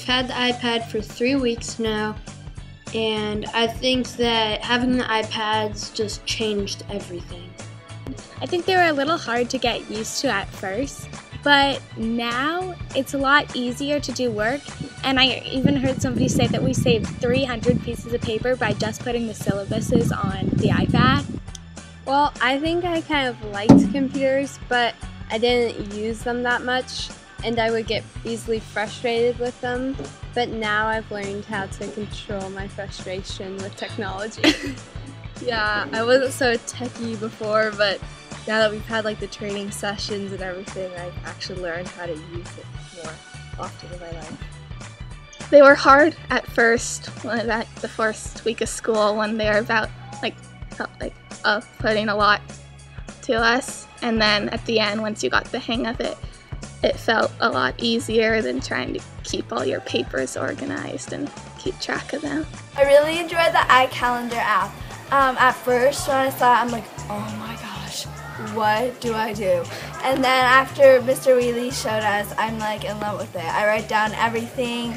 I've had the iPad for 3 weeks now, and I think that having the iPads just changed everything. I think they were a little hard to get used to at first, but now it's a lot easier to do work, and I even heard somebody say that we saved 300 pieces of paper by just putting the syllabuses on the iPad. Well, I think I kind of liked computers, but I didn't use them that much, and I would get easily frustrated with them. But now I've learned how to control my frustration with technology. Yeah, I wasn't so techie before, but now that we've had like the training sessions and everything, I've actually learned how to use it more often in my life. They were hard at first, at the first week of school, when they were about putting a lot to us, and then at the end, once you got the hang of it, it felt a lot easier than trying to keep all your papers organized and keep track of them. I really enjoyed the iCalendar app. At first, when I saw it, I'm like, oh my gosh, what do I do? And then after Mr. Wheatley showed us, I'm like in love with it. I write down everything.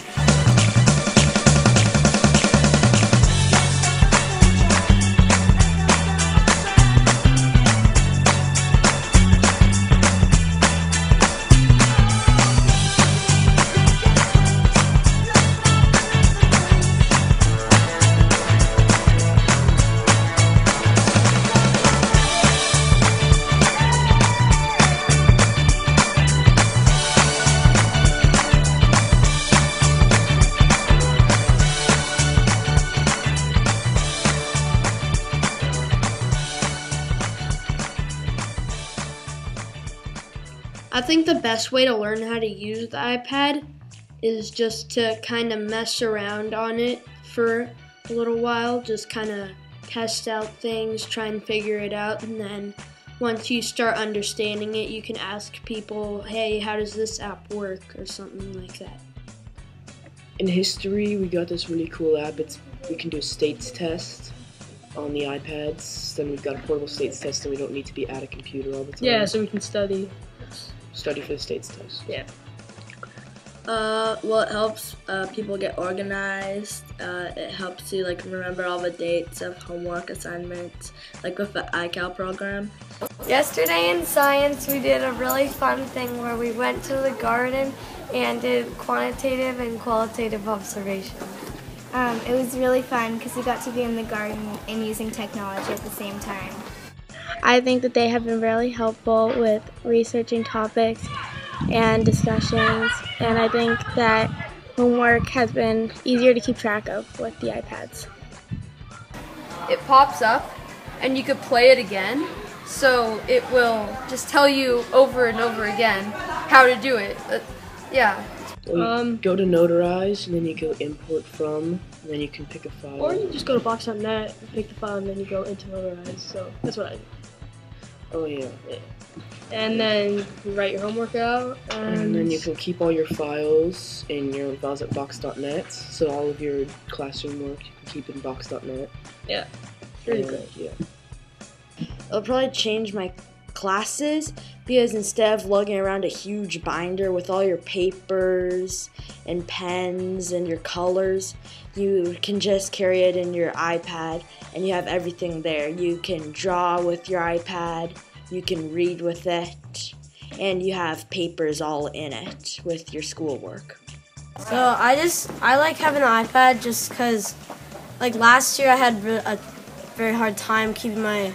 I think the best way to learn how to use the iPad is just to kind of mess around on it for a little while, just kind of test out things, try and figure it out, and then once you start understanding it, you can ask people, hey, how does this app work, or something like that. In history, we got this really cool app. We can do a states test on the iPads. Then we've got a portable states test, and we don't need to be at a computer all the time. Yeah, so we can study for the states test. Yeah. Well, it helps people get organized. It helps you like remember all the dates of homework assignments, like with the iCal program. Yesterday in science, we did a really fun thing where we went to the garden and did quantitative and qualitative observation. It was really fun because we got to be in the garden and using technology at the same time. I think that they have been really helpful with researching topics and discussions, and I think that homework has been easier to keep track of with the iPads. It pops up and you could play it again, so it will just tell you over and over again how to do it. Yeah. Well, you go to Notarize, and then you go import from, and then you can pick a file. Or you just go to box.net, pick the file, and then you go into Notarize. So that's what I do. Oh yeah. And then you write your homework out. And then you can keep all your files in your own files at box.net. So all of your classroom work you can keep in box.net. Yeah. Really good. Yeah. It'll probably change my classes because instead of lugging around a huge binder with all your papers and pens and your colors, you can just carry it in your iPad and you have everything there. You can draw with your iPad, you can read with it, and you have papers all in it with your schoolwork. So I like having an iPad just because, like last year I had a very hard time keeping my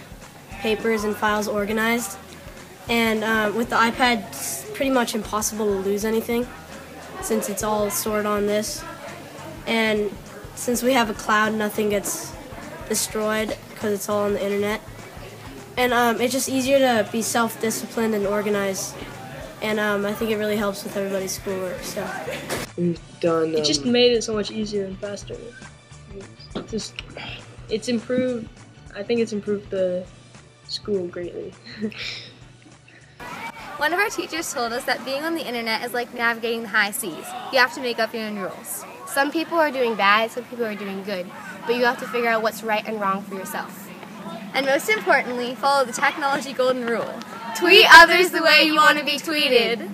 papers and files organized, and with the iPad it's pretty much impossible to lose anything since it's all stored on this, and since we have a cloud, nothing gets destroyed because it's all on the internet, and it's just easier to be self-disciplined and organized, and I think it really helps with everybody's schoolwork. So we've done. It just made it so much easier and faster. It's improved. I think it's improved the school greatly. One of our teachers told us that being on the internet is like navigating the high seas. You have to make up your own rules. Some people are doing bad, some people are doing good, but you have to figure out what's right and wrong for yourself. And most importantly, follow the technology golden rule. Tweet others the way you want to be tweeted.